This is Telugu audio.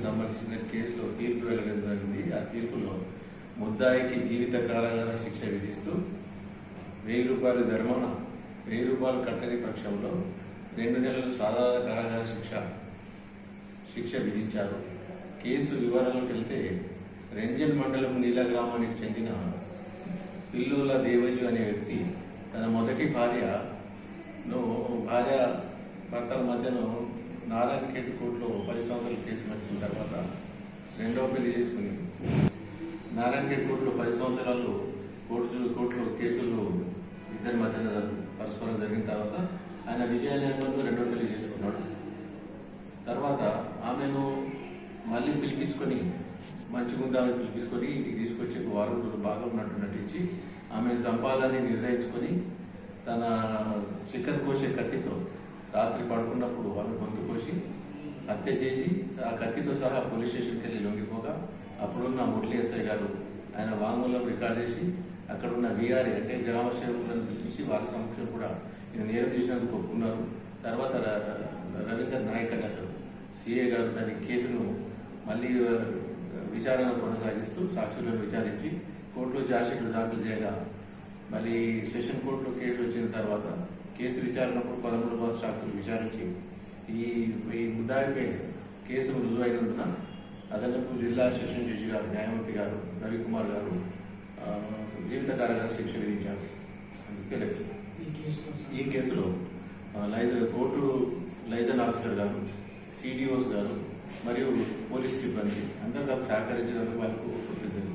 సంబంధించిన కేసులో తీర్పు వెలువడం జరిగింది. ఆ తీర్పులో ముద్దాయికి జీవిత కారాగార శిక్ష విధిస్తూ 1000 రూపాయల జరిమానా, 1000 రూపాయలు కట్టని పక్షంలో 2 నెలలు సాధారణ కారాగార శిక్ష విధించారు. కేసు వివరాలకు వెళ్తే రెంజల్ మండలం నీల గ్రామానికి చెందిన పిల్లుల దేవజు అనే వ్యక్తి తన మొదటి భర్తల మధ్యను నారాయణఖేడ్ కోర్టులో 10 సంవత్సరాల కేసు నడిచిన తర్వాత రెండవ పెళ్లి చేసుకుని నారాయణఖేడ్ కోర్టులో 10 సంవత్సరాలు కోర్టులో కేసులు ఇద్దరి మధ్యన పరస్పరం జరిగిన తర్వాత ఆయన విజయనగరంలో రెండవ పెళ్లి చేసుకున్నాడు. తర్వాత ఆమెను మళ్ళీ పిలిపించుకొని మంచిగుందామని పిలిపించుకొని ఇంటికి తీసుకొచ్చి 1 వారం రోజులు బాగా ఉన్నట్టు నటించి ఆమెను చంపాలని నిర్ణయించుకొని తన చికెన్ కోసే కత్తితో రాత్రి పడుకున్నప్పుడు ఆమె గొంతు కోసి హత్య చేసి ఆ కత్తితో సహా పోలీస్ స్టేషన్కి వెళ్ళి లొంగిపోగా అప్పుడున్న మురళీ ఎస్ఐ గారు ఆయన వాంగ్మూలం రికార్డ్ చేసి అక్కడున్న వీఆర్ఏ అంటే గ్రామ సేవకులను పిలిపించి వాళ్ళ సమక్షం కూడా ఈయన నేరం చేసినందుకు ఒప్పుకున్నారు. తర్వాత రవీంద్ర నాయక్ అన్నారు సిఏ గారు దాని కేసును మళ్ళీ విచారణ కొనసాగిస్తూ సాక్షులను విచారించి కోర్టులో ఛార్జ్షీట్లు దాఖలు చేయగా మళ్ళీ సెషన్ కోర్టులో కేసు వచ్చిన తర్వాత కేసు విచారణప్పుడు 13 సాక్షులు విచారించి ఈ ముద్దాయిపై కేసును రుజువైనందున అదనపు జిల్లా సెషన్ జడ్జి గారు న్యాయమూర్తి గారు రవికుమార్ గారు జీవిత కారాగార శిక్ష విధించారు. ఈ కేసులో కోర్టు లైజన్ ఆఫీసర్ గారు, సిడిఓస్ గారు మరియు పోలీస్ సిబ్బంది అందరూ సహకరించినందుకు వాళ్ళకు కృతజ్ఞతలు.